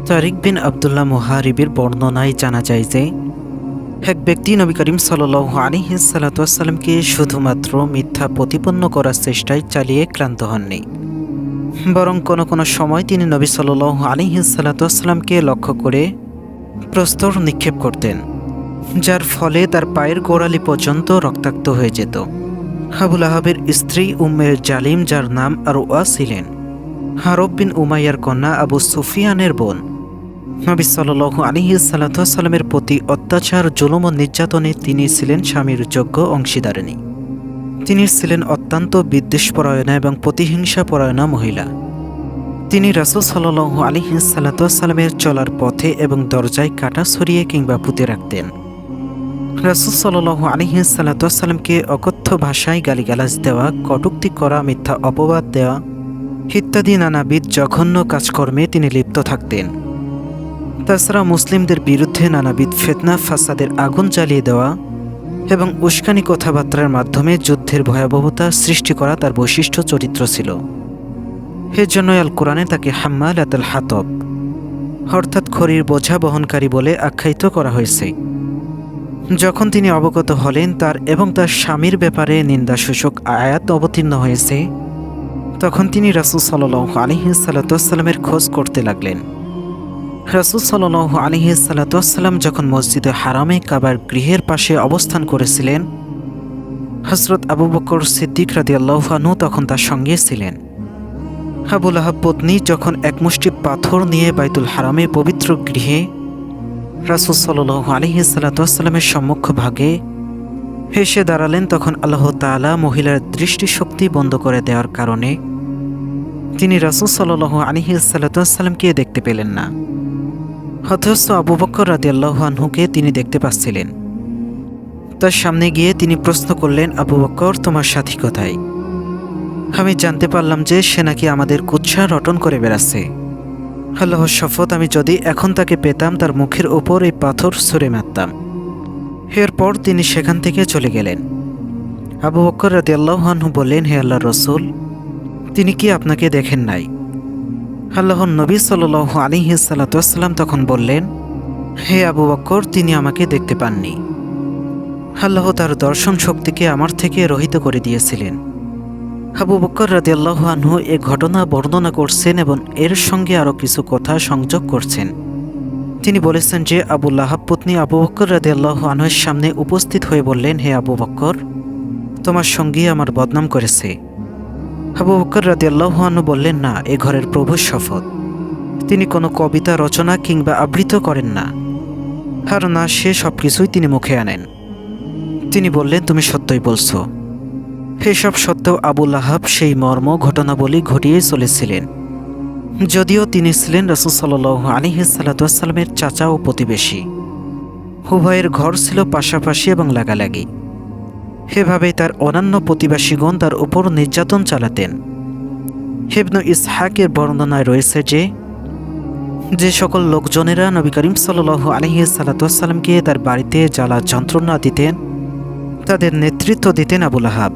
তারিক বিন আবদুল্লাহ মুহারিবের বর্ণনায় জানা যায় যে এক ব্যক্তি নবী করিম সাল্লাল্লাহু আলাইহি সাল্লাতুয়াসাল্লামকে শুধুমাত্র মিথ্যা প্রতিপন্ন করার চেষ্টায় চালিয়ে ক্লান্ত হননি, বরং কোনো কোনো সময় তিনি নবী সাল্লাল্লাহু আলাইহি সাল্লাতুয়াসাল্লামকে লক্ষ্য করে প্রস্তর নিক্ষেপ করতেন, যার ফলে তার পায়ের গোড়ালি পর্যন্ত রক্তাক্ত হয়ে যেত। আবু লাহাবের স্ত্রী উম্মে জালিম, যার নাম আরওয়া ছিলেন, হারব বিন উমাইয়ার কন্যা আবু সুফিয়ানের বোন, নবী সাল্লাল্লাহু আলাইহি সাল্লামের প্রতি অত্যাচার, জুলুম ও নির্যাতনে তিনি ছিলেন স্বামীর যোগ্য অংশীদারিণী। তিনি ছিলেন অত্যন্ত বিদ্বেষপরায়ণা এবং প্রতিহিংসাপরায়ণা মহিলা। তিনি রাসূল সাল্লাল্লাহু আলাইহি সাল্লামের চলার পথে এবং দরজায় কাঁটা ছড়িয়ে কিংবা পুঁতে রাখতেন। রাসূল সাল্লাল্লাহু আলাইহি সাল্লামকে অকথ্য ভাষায় গালিগালাজ দেওয়া, কটূক্তি করা, মিথ্যা অপবাদ দেওয়া ইত্যাদি নানাবিধ জঘন্য কাজকর্মে তিনি লিপ্ত থাকতেন। তাছাড়া মুসলিমদের বিরুদ্ধে নানাবিধ ফিতনা ফাসাদের আগুন জ্বালিয়ে দেওয়া এবং উস্কানি কথাবার্তার মাধ্যমে যুদ্ধের ভয়াবহতা সৃষ্টি করা তার বৈশিষ্ট্য চরিত্র ছিল। এজন্য আল কোরআনে তাকে হাম্মালাতুল হাতব অর্থাৎ খড়ির বোঝা বহনকারী বলে আখ্যায়িত করা হয়েছে। যখন তিনি অবগত হলেন তার এবং তার স্বামীর ব্যাপারে নিন্দাসূচক আয়াত অবতীর্ণ হয়েছে, তখন তিনি রাসূল সাল্লাল্লাহু আলাইহি সাল্লামের খোঁজ করতে লাগলেন। রাসূল সাল্লাল্লাহু আলাইহি সাল্লাম যখন মসজিদে হারামে কাবার গৃহের পাশে অবস্থান করেছিলেন, হযরত আবু বকর সিদ্দিক রাদিয়াল্লাহু আনহু তখন তার সঙ্গে ছিলেন। আবু লাহাব পত্নী যখন এক মুষ্টি পাথর নিয়ে বাইতুল হারামে পবিত্র গৃহে রাসূল সাল্লাল্লাহু আলাইহি সাল্লামের সম্মুখভাগে এসে দাঁড়ালেন, তখন আল্লাহ তাআলা মহিলার দৃষ্টিশক্তি বন্ধ করে দেওয়ার কারণে তিনি রাসূল সাল্লাল্লাহু আলাইহি সাল্লামকে দেখতে পেলেন না। অথচ আবু বকর রাদিয়াল্লাহু আনহুকে তিনি দেখতে পাচ্ছিলেন। তার সামনে গিয়ে তিনি প্রশ্ন করলেন, আবু বকর, তোমার সাথী কোথায়? আমি জানতে পারলাম যে সে নাকি আমাদের কুৎসা রটন করে বেড়াচ্ছে। আল্লাহর শপথ, আমি যদি এখন তাকে পেতাম তার মুখের ওপর এই পাথর ছুঁড়ে মারতাম। এরপর তিনি সেখান থেকে চলে গেলেন। আবু বকর রাদিয়াল্লাহু আনহু বললেন, হে আল্লাহর রাসূল, তিনি কি আপনাকে দেখেন নাই? আল্লাহর নবী সাল্লাল্লাহু আলাইহি সাল্লাম তখন বললেন, হে আবু বকর, তিনি আমাকে দেখতে পাননি। আল্লাহ তার দর্শন শক্তিকে আমার থেকে রহিত করে দিয়েছিলেন। আবু বকর রাদিয়াল্লাহু আনহু এ ঘটনা বর্ণনা করছেন এবং এর সঙ্গে আরও কিছু কথা সংযোগ করছেন। তিনি বলেছেন যে আবু লাহাব পত্নী আবু বকর রাদিয়াল্লাহু আনহুর সামনে উপস্থিত হয়ে বললেন, হে আবু বকর, তোমার সঙ্গী আমার বদনাম করেছে। আবু বকর রাদিয়াল্লাহু আনহু বললেন, না, এ ঘরের প্রভুর শপথ, তিনি কোনো কবিতা রচনা কিংবা আবৃত করেন না, আর না সে সব কিছুই তিনি মুখে আনেন। তিনি বললেন, তুমি সত্যই বলছো। এসব সত্ত্বেও আবু লাহাব সেই মর্ম ঘটনাবলী ঘটিয়ে চলেছিলেন, যদিও তিনি ছিলেন রাসূল সাল্লাল্লাহু আলাইহি সাল্লামের চাচা ও প্রতিবেশী। উভয়ের ঘর ছিল পাশাপাশি এবং লাগালাগি। এভাবেই তার অন্যান্য প্রতিবেশীগণ তার উপর নির্যাতন চালাতেন। ইবনে ইসহাকের বর্ণনায় রয়েছে যে সকল লোকজনেরা নবী করিম সাল্লাল্লাহু আলাইহি সাল্লামকে তার বাড়িতে জ্বালা যন্ত্রণা দিতেন, তাদের নেতৃত্ব দিতেন আবু লাহাব,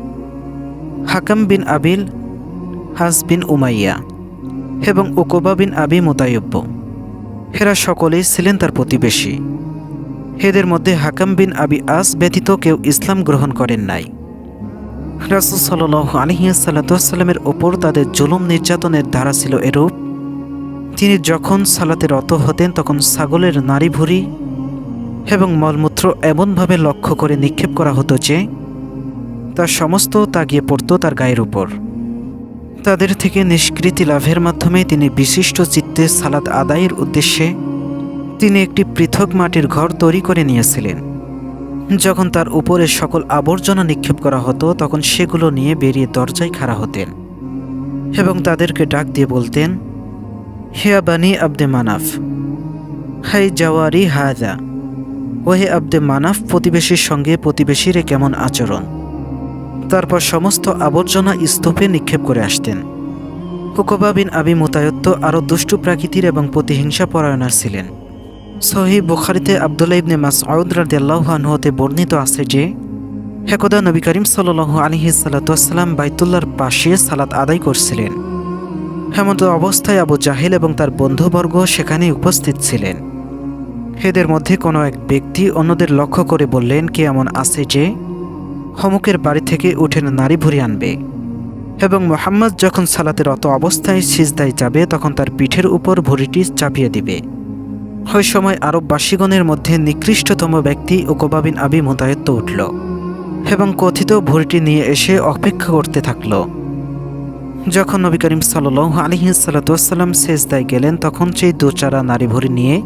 হাকাম বিন আবিল হাস বিন উমাইয়া এবং উকবা বিন আবি মুতাইয়্যব। এরা সকলেই ছিলেন তার প্রতিবেশী। এদের মধ্যে হাকাম বিন আবি আস ব্যতীত কেউ ইসলাম গ্রহণ করেন নাই। রাসূল সাল্লাল্লাহু আলাইহি সাল্লামের ওপর তাদের জুলুম নির্যাতনের ধারা ছিল এরূপ, তিনি যখন সালাতে রত হতেন তখন ছাগলের নাড়ি ভুঁড়ি এবং মলমূত্র এমনভাবে লক্ষ্য করে নিক্ষেপ করা হতো যে তার সমস্ত তা গিয়ে পড়ত তার গায়ের উপর। তাদের থেকে নিষ্কৃতি লাভের মাধ্যমে তিনি বিশিষ্ট চিত্তে সালাত আদায়ের উদ্দেশ্যে তিনি একটি পৃথক মাটির ঘর তৈরি করে নিয়েছিলেন। যখন তার উপরে সকল আবর্জনা নিক্ষেপ করা হতো তখন সেগুলো নিয়ে বেরিয়ে দরজায় খাড়া হতেন এবং তাদেরকে ডাক দিয়ে বলতেন, হে বানি আব্দে মানাফ, হাই জাওয়ারি হাজা, ও হে আব্দে মানাফ, প্রতিবেশীর সঙ্গে প্রতিবেশীর কেমন আচরণ। তারপর সমস্ত আবর্জনা স্তূপে নিক্ষেপ করে আসতেন। উকবা বিন আবি মুতাইয়্যব আরও দুষ্টু প্রকৃতির এবং প্রতিহিংসা পরায়ণা ছিলেন। সহিহ বুখারীতে আব্দুল্লাহ ইবনে মাসউদ রাদিয়াল্লাহু আনহু হতে বর্ণিত আছে যে একদা নবী করিম সাল্লাল্লাহু আলাইহি সাল্লাম বাইতুল্লাহর পাশে সালাত আদায় করছিলেন। এমত অবস্থায় আবু জাহেল এবং তার বন্ধুবর্গ সেখানে উপস্থিত ছিলেন। এদের মধ্যে কোনো এক ব্যক্তি অন্যদের লক্ষ্য করে বললেন, কে এমন আছে যে হমুকের বাড়ি থেকে উঠে নারী ভুরি আনবে এবং মুহাম্মদ যখন সালাতে রত অবস্থায় সিজদায় যাবে তখন তার পিঠের উপর ভুঁড়িটি চাপিয়ে দিবে। ওই সময় আরববাসীগণের মধ্যে নিকৃষ্টতম ব্যক্তি উকবা বিন আবি মুতায়্যদ উঠল এবং কথিত ভুঁড়িটি নিয়ে এসে অপেক্ষা করতে থাকল। যখন নবী করিম সাল্লাল্লাহু আলাইহি সাল্লাম সিজদায় গেলেন তখন সেই দোচারা নারী ভুঁড়ি নিয়ে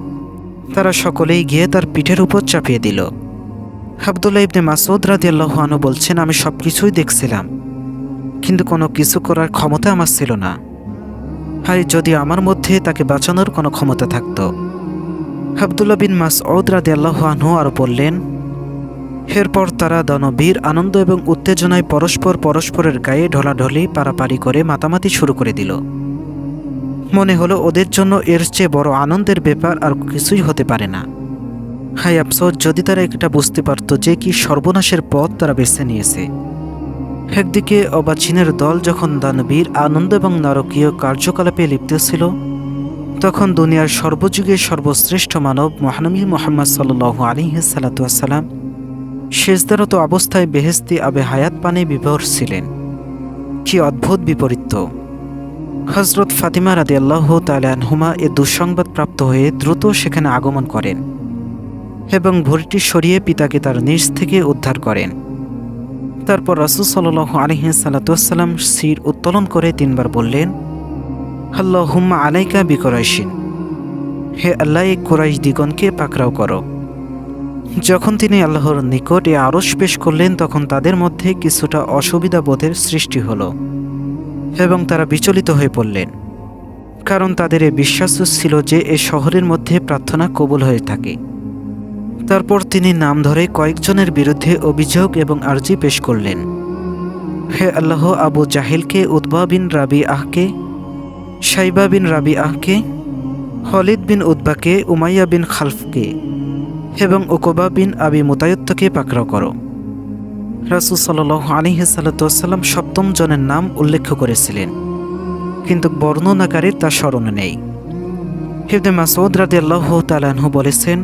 তারা সকলেই গিয়ে তার পিঠের উপর চাপিয়ে দিল। আব্দুল্লাহ ইবনে মাসউদ রাদিয়াল্লাহু আনহু বলছেন, আমি সবকিছুই দেখছিলাম, কিন্তু কোনো কিছু করার ক্ষমতা আমার ছিল না। আর যদি আমার মধ্যে তাকে বাঁচানোর কোনো ক্ষমতা থাকত। আব্দুল্লাহ বিন মাসউদ রাদিয়াল্লাহু আনহু আরও বললেন, এরপর তারা দানবীর আনন্দ এবং উত্তেজনায় পরস্পরের গায়ে ঢলাঢলি পারাপারি করে মাতামাতি শুরু করে দিল। মনে হলো ওদের জন্য এর চেয়ে বড় আনন্দের ব্যাপার আর কিছুই হতে পারে না। হায় আফসোস, যদি তারা এটা বুঝতে পারত যে কি সর্বনাশের পথ তারা বেছে নিয়েছে। একদিকে অবাচিনের দল যখন দানবীর আনন্দ এবং নারকীয় কার্যকলাপে লিপ্ত ছিল, তখন দুনিয়ার সর্বযুগের সর্বশ্রেষ্ঠ মানব মহানবী মুহাম্মদ সাল্লাল্লাহু আলাইহি সাল্লাম সেজদারত অবস্থায় বেহেশতি আবে হায়াত পানে বিভোর ছিলেন। কি অদ্ভুত বিপরীত! হযরত ফাতিমা রাদিয়াল্লাহু তাআলা আনহুমা এ দুঃসংবাদ প্রাপ্ত হয়ে দ্রুত সেখানে আগমন করেন এবং ভুঁড়িটি সরিয়ে পিতাকে তার নিজ থেকে উদ্ধার করেন। তারপর রাসূল সাল্লাল্লাহু আলাইহি সাল্লাম শির উত্তোলন করে তিনবার বললেন, আল্লাহুম্মা আলাইকা বিকুরাইশিন, হে আল্লাহ, এই কুরাইশ দিগণকে পাকড়াও করো। যখন তিনি আল্লাহর নিকট এ আরশ পেশ করলেন তখন তাদের মধ্যে কিছুটা অসুবিধা বোধের সৃষ্টি হলো এবং তারা বিচলিত হয়ে পড়লেন, কারণ তাদের এ বিশ্বাস ছিল যে এ শহরের মধ্যে প্রার্থনা কবুল হয়ে থাকে। তারপর তিনি নাম ধরে কয়েকজনের বিরুদ্ধে অভিযোগ এবং আর্জি পেশ করলেন। হে আল্লাহ, আবু জাহেলকে, উতবা বিন রাবিআহকে, শাইবা বিন রাবিআহকে, খালিদ বিন উতবাকে, উমাইয়া বিন খালফকে এবং উকবা বিন আবি মুতায়্যদকে পাকড়াও করো। রাসূল সাল্লাল্লাহু আলাইহি সাল্লাম সপ্তম জনের নাম উল্লেখ করেছিলেন, কিন্তু বর্ণনাকারীর তা স্মরণে নেই। ইবনে মাসউদ রাদিয়াল্লাহু তাআলা আনহু বলেছেন,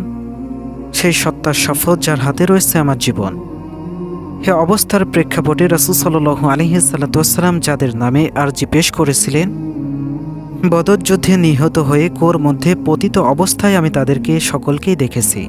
সেই সত্তার শপথ যার হাতে রয়েছে আমার জীবন, হে অবস্থার প্রেক্ষাপটে রাসূল সাল্লাল্লাহু আলাইহি সাল্লাম যাদের নামে আরজি পেশ করেছিলেন, বদর যুদ্ধে নিহত হয়ে কুয়োর মধ্যে পতিত অবস্থায় আমি তাদেরকে সকলকেই দেখেছি।